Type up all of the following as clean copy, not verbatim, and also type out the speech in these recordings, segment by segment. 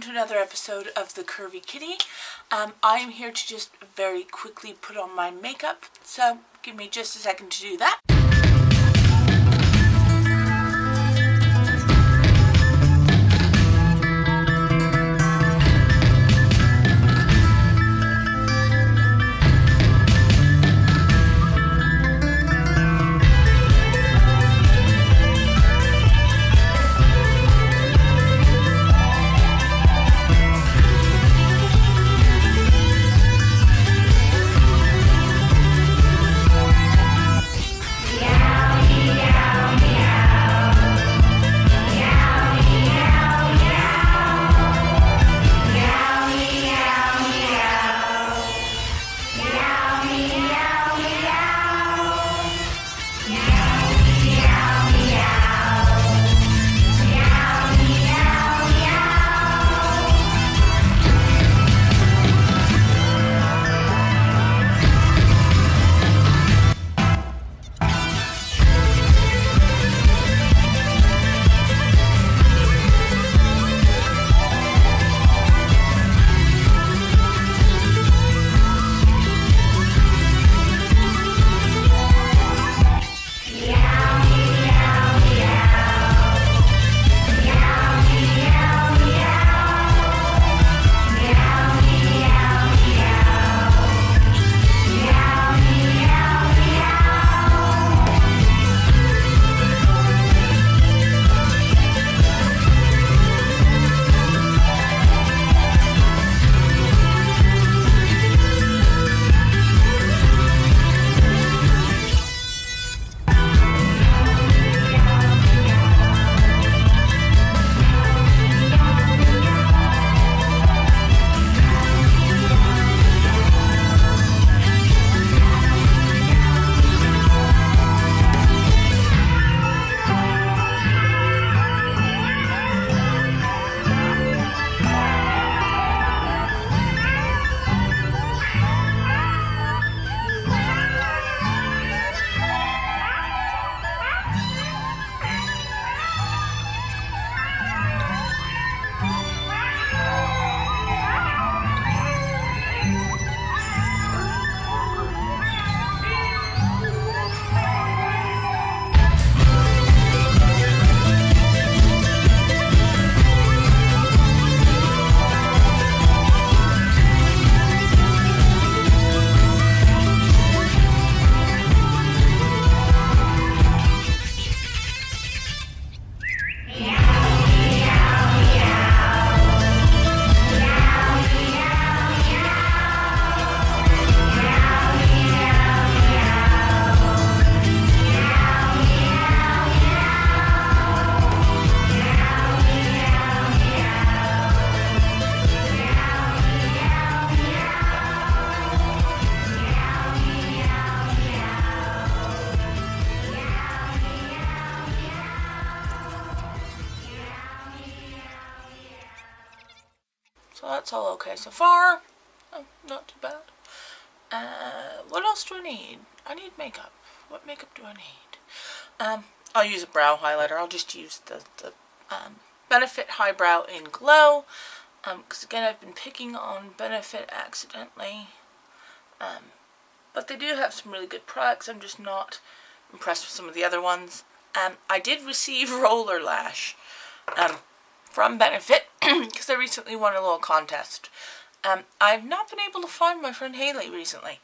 to another episode of The Curvy Kitty. I am here to just very quickly put on my makeup, so give me just a second to do that. So that's all okay so far. Oh, not too bad. What else do I need? I need makeup. What makeup do I need? I'll use a brow highlighter. I'll just use the Benefit Highbrow in Glow. Because again, I've been picking on Benefit accidentally. But they do have some really good products. I'm just not impressed with some of the other ones. I did receive Roller Lash from Benefit because I recently won a little contest. I've not been able to find my friend Haley recently.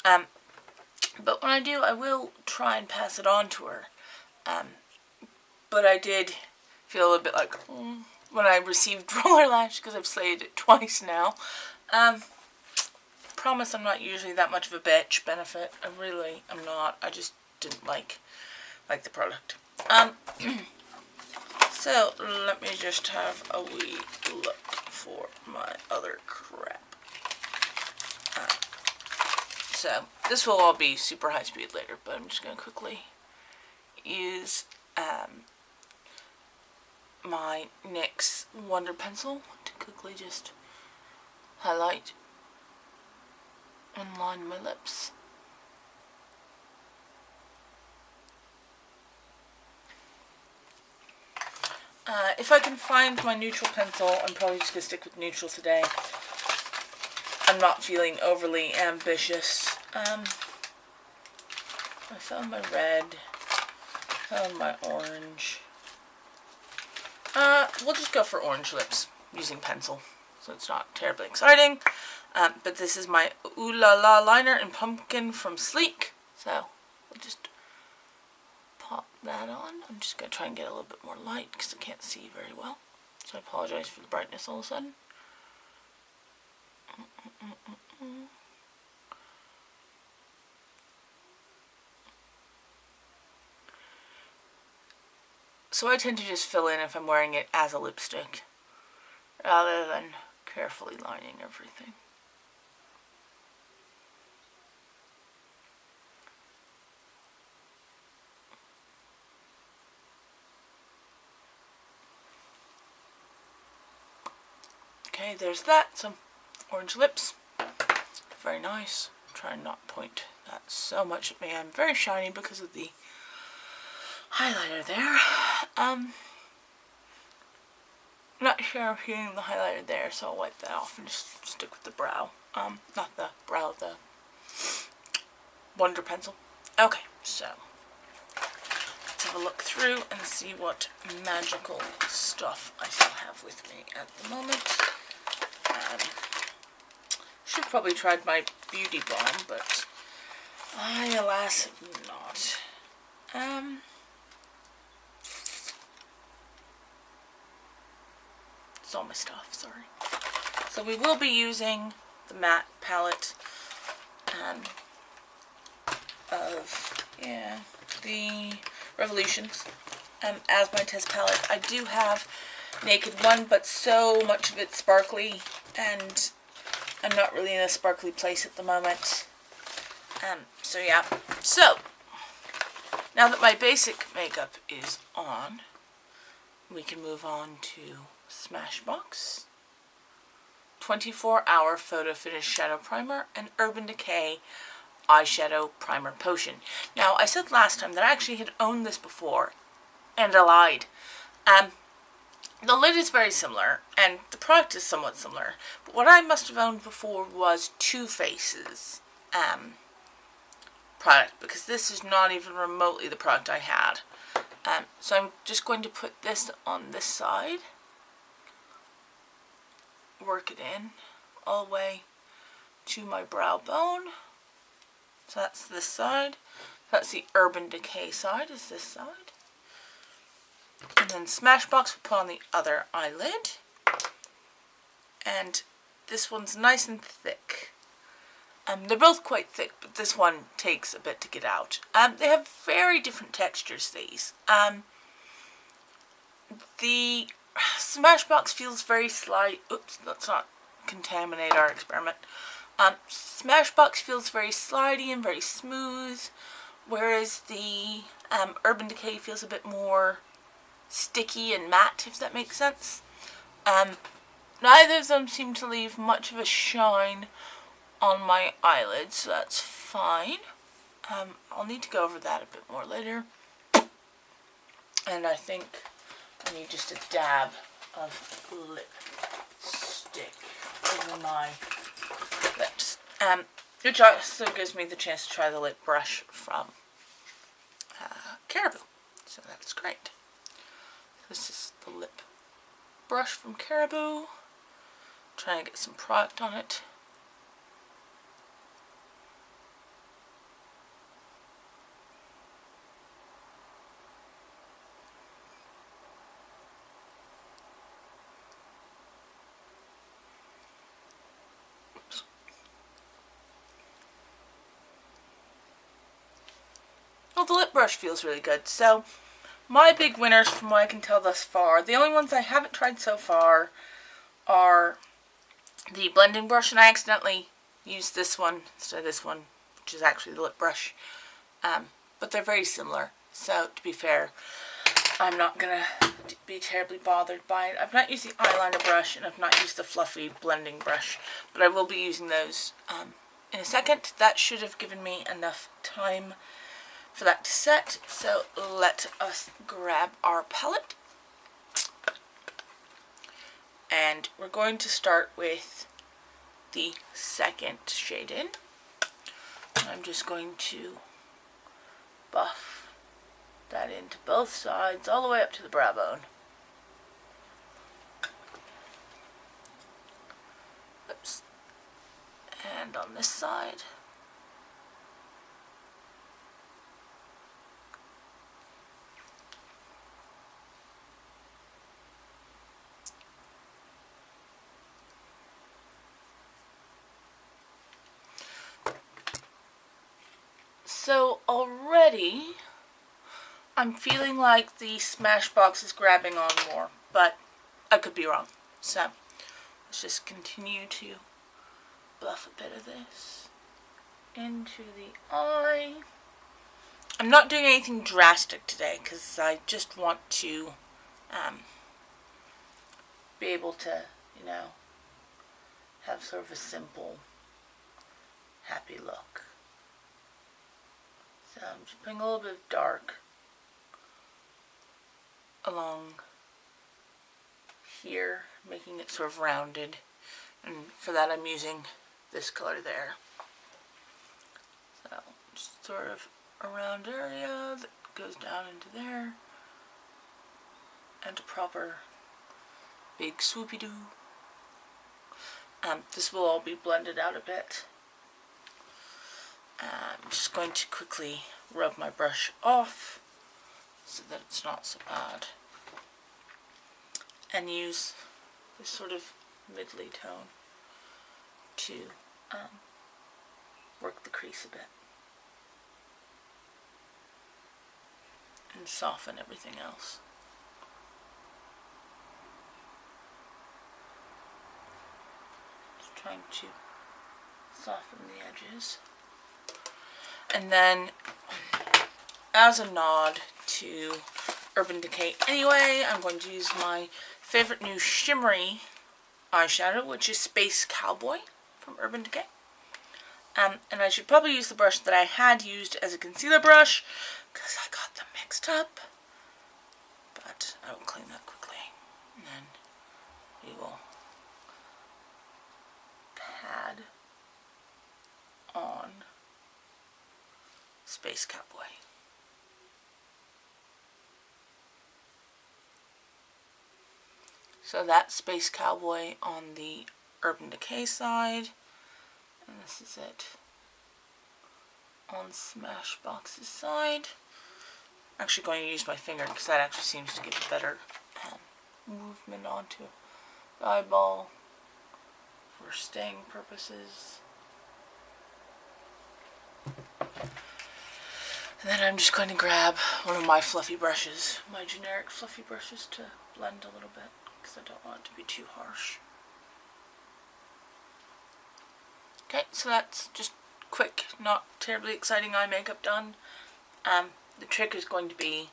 But when I do, I will try and pass it on to her. But I did feel a little bit like when I received Roller Lash because I've slayed it twice now. Promise I'm not usually that much of a bitch, Benefit. I'm not. I just didn't like the product. So let me just have a wee look for my other crap. So this will all be super high speed later, but I'm just going to quickly use my NYX Wonder Pencil to quickly just highlight and line my lips. if I can find my neutral pencil, I'm probably just going to stick with neutral today. I'm not feeling overly ambitious. I found my red. Found my orange. We'll just go for orange lips using pencil, so it's not terribly exciting. But this is my Ooh La La liner in Pumpkin from Sleek. So we'll just pop that on. I'm just going to try and get a little bit more light because I can't see very well. So I apologize for the brightness all of a sudden. So I tend to just fill in if I'm wearing it as a lipstick, rather than carefully lining everything. Okay, there's that. Some orange lips. Very nice. Try and not point that so much at me. I'm very shiny because of the highlighter there. Not sure if you're getting the highlighter there, so I'll wipe that off and just stick with the brow. Not the brow, the Wonder Pencil. Okay, so let's have a look through and see what magical stuff I still have with me at the moment. Should have probably tried my beauty balm, but I, alas, have not. It's all my stuff, sorry. So we will be using the matte palette of, the Revolutions as my test palette. I do have Naked One, but so much of it's sparkly, and I'm not really in a sparkly place at the moment. So yeah. So, now that my basic makeup is on, we can move on to Smashbox 24-Hour Photo Finish Shadow Primer and Urban Decay Eyeshadow Primer Potion. Now, I said last time that I actually had owned this before, and I lied. The lid is very similar, and the product is somewhat similar, but what I must have owned before was Too Faced's product, because this is not even remotely the product I had. So I'm just going to put this on this side, work it in all the way to my brow bone. So that's this side. That's the Urban Decay side, is this side. And then Smashbox will put on the other eyelid. And this one's nice and thick. They're both quite thick, but this one takes a bit to get out. They have very different textures, these. The Smashbox feels very slide. Oops, let's not contaminate our experiment. Smashbox feels very slidey and very smooth, whereas the Urban Decay feels a bit more sticky and matte, if that makes sense. Neither of them seem to leave much of a shine on my eyelids, so that's fine. I'll need to go over that a bit more later. And I think I need just a dab of lipstick over my lips. Which also gives me the chance to try the lip brush from Caribou. So that's great. This is the lip brush from Caribou. Trying to get some product on it. Well, the lip brush feels really good. So, my big winners from what I can tell thus far, the only ones I haven't tried so far are the blending brush, and I accidentally used this one instead of this one, which is actually the lip brush. But they're very similar, so to be fair, I'm not going to be terribly bothered by it. I've not used the eyeliner brush, and I've not used the fluffy blending brush, but I will be using those in a second. That should have given me enough time for that to set, so let us grab our palette and we're going to start with the second shade in. I'm just going to buff that into both sides all the way up to the brow bone. Oops. And on this side. So already I'm feeling like the Smashbox is grabbing on more, but I could be wrong. So let's just continue to buff a bit of this into the eye. I'm not doing anything drastic today because I just want to be able to, you know, have sort of a simple, happy look. So I'm just putting a little bit of dark along here, making it sort of rounded. And for that I'm using this color there. So just sort of a round area that goes down into there. And a proper big swoopy doo. This will all be blended out a bit. I'm just going to quickly rub my brush off so that it's not so bad, and use this sort of midly tone to work the crease a bit and soften everything else. Just trying to soften the edges. And then, as a nod to Urban Decay anyway, I'm going to use my favorite new shimmery eyeshadow, which is Space Cowboy from Urban Decay. And I should probably use the brush that I had used as a concealer brush, because I got them mixed up. But I will clean that quickly. And then we will pad on Space Cowboy. So that's Space Cowboy on the Urban Decay side, and this is it on Smashbox's side. I'm actually going to use my finger because that actually seems to give a better movement onto the eyeball for staying purposes. And then I'm just going to grab one of my fluffy brushes, my generic fluffy brushes, to blend a little bit because I don't want it to be too harsh. Okay, so that's just quick, not terribly exciting eye makeup done. The trick is going to be,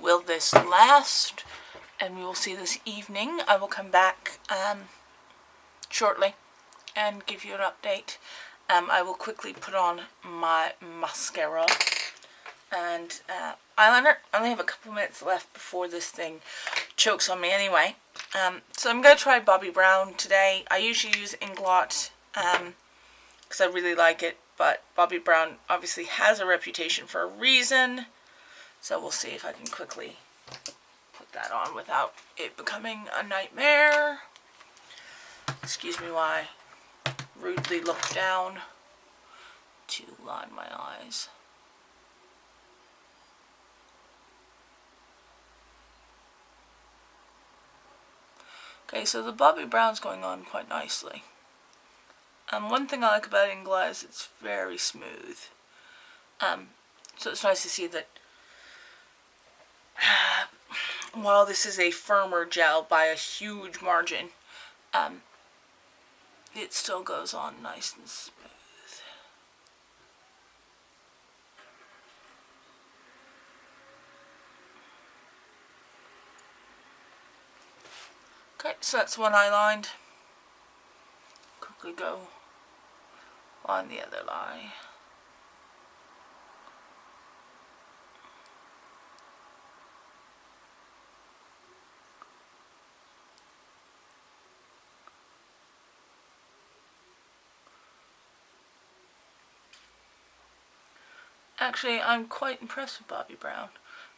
will this last? And we will see this evening. I will come back shortly and give you an update. I will quickly put on my mascara and eyeliner. I only have a couple minutes left before this thing chokes on me anyway. So I'm going to try Bobbi Brown today. I usually use Inglot because I really like it, but Bobbi Brown obviously has a reputation for a reason. So we'll see if I can quickly put that on without it becoming a nightmare. Excuse me while I rudely look down to line my eyes. Okay, so the Bobbi Brown's going on quite nicely. One thing I like about Inglot is it's very smooth. So it's nice to see that while this is a firmer gel by a huge margin, it still goes on nice and smooth. Okay, so that's one eye lined. Quickly go on the other eye. Actually, I'm quite impressed with Bobbi Brown.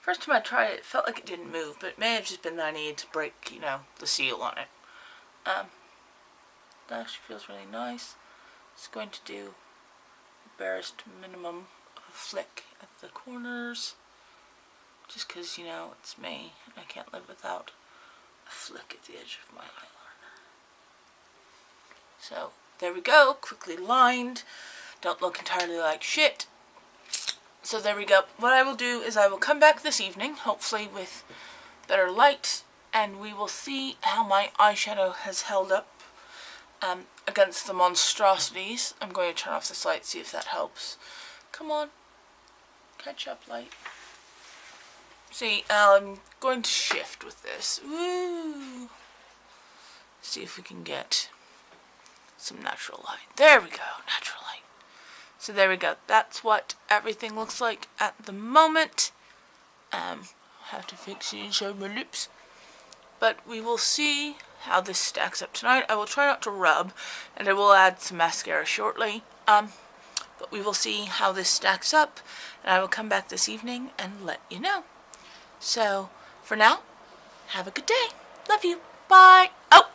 First time I tried it, it felt like it didn't move, but it may have just been that I needed to break, you know, the seal on it. That actually feels really nice. It's going to do the barest minimum of a flick at the corners. Just because, you know, it's me, and I can't live without a flick at the edge of my eyeliner. So, there we go, quickly lined. Don't look entirely like shit. So there we go. What I will do is I will come back this evening, hopefully with better light, and we will see how my eyeshadow has held up against the monstrosities. I'm going to turn off this light, see if that helps. Come on. Catch up, light. See, I'm going to shift with this. Woo! See if we can get some natural light. There we go, natural light. So there we go. That's what everything looks like at the moment. I'll have to fix it inside my lips. But we will see how this stacks up tonight. I will try not to rub, and I will add some mascara shortly. But we will see how this stacks up, and I will come back this evening and let you know. So, for now, have a good day. Love you. Bye. Oh,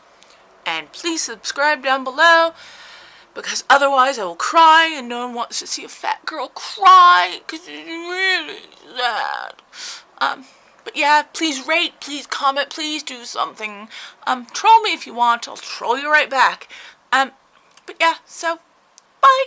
and please subscribe down below, because otherwise I will cry, and no one wants to see a fat girl cry, because it's really sad. But yeah, please rate, please comment, please do something. Troll me if you want, I'll troll you right back. But yeah, so, bye.